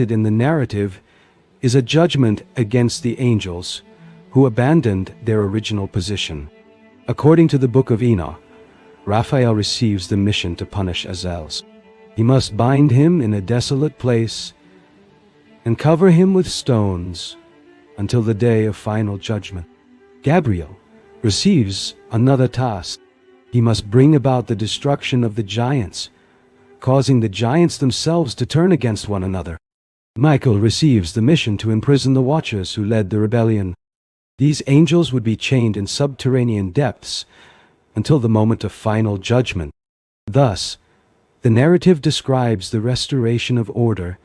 in the narrative is a judgment against the angels who abandoned their original position. According to the Book of Enoch, Raphael receives the mission to punish Azazel. He must bind him in a desolate place and cover him with stones until the day of final judgment. Gabriel receives another task. He must bring about the destruction of the giants, causing the giants themselves to turn against one another. Michael receives the mission to imprison the Watchers who led the rebellion. These angels would be chained in subterranean depths until the moment of final judgment. Thus, the narrative describes the restoration of order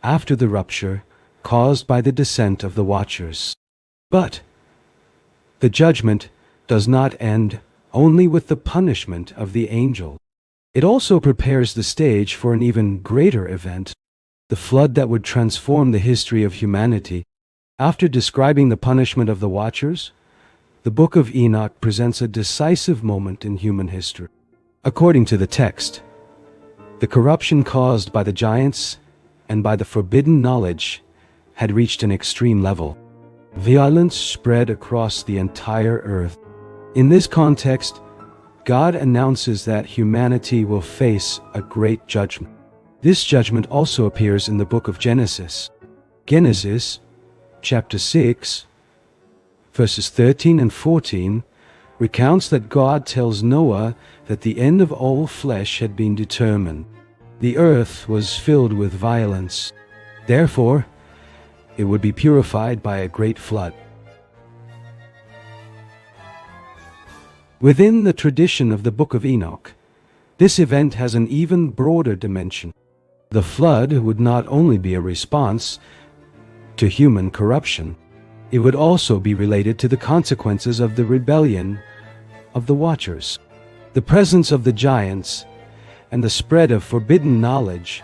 after the rupture caused by the descent of the Watchers. But the judgment does not end only with the punishment of the angel. It also prepares the stage for an even greater event, the flood that would transform the history of humanity. After describing the punishment of the Watchers, the Book of Enoch presents a decisive moment in human history. According to the text, the corruption caused by the giants and by the forbidden knowledge had reached an extreme level. Violence spread across the entire earth. In this context, God announces that humanity will face a great judgment. This judgment also appears in the book of Genesis. Genesis, chapter 6, verses 13 and 14, recounts that God tells Noah that the end of all flesh had been determined. The earth was filled with violence. Therefore, it would be purified by a great flood. Within the tradition of the Book of Enoch, this event has an even broader dimension. The flood would not only be a response to human corruption, it would also be related to the consequences of the rebellion of the Watchers. The presence of the giants and the spread of forbidden knowledge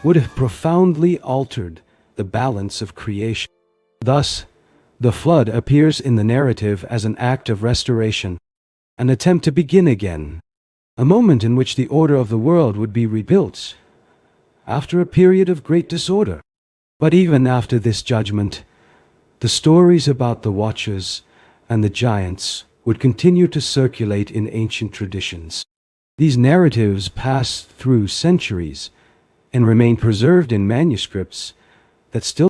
would have profoundly altered the balance of creation. Thus, the flood appears in the narrative as an act of restoration, an attempt to begin again, a moment in which the order of the world would be rebuilt after a period of great disorder. But even after this judgment, the stories about the Watchers and the giants would continue to circulate in ancient traditions. These narratives pass through centuries and remain preserved in manuscripts that still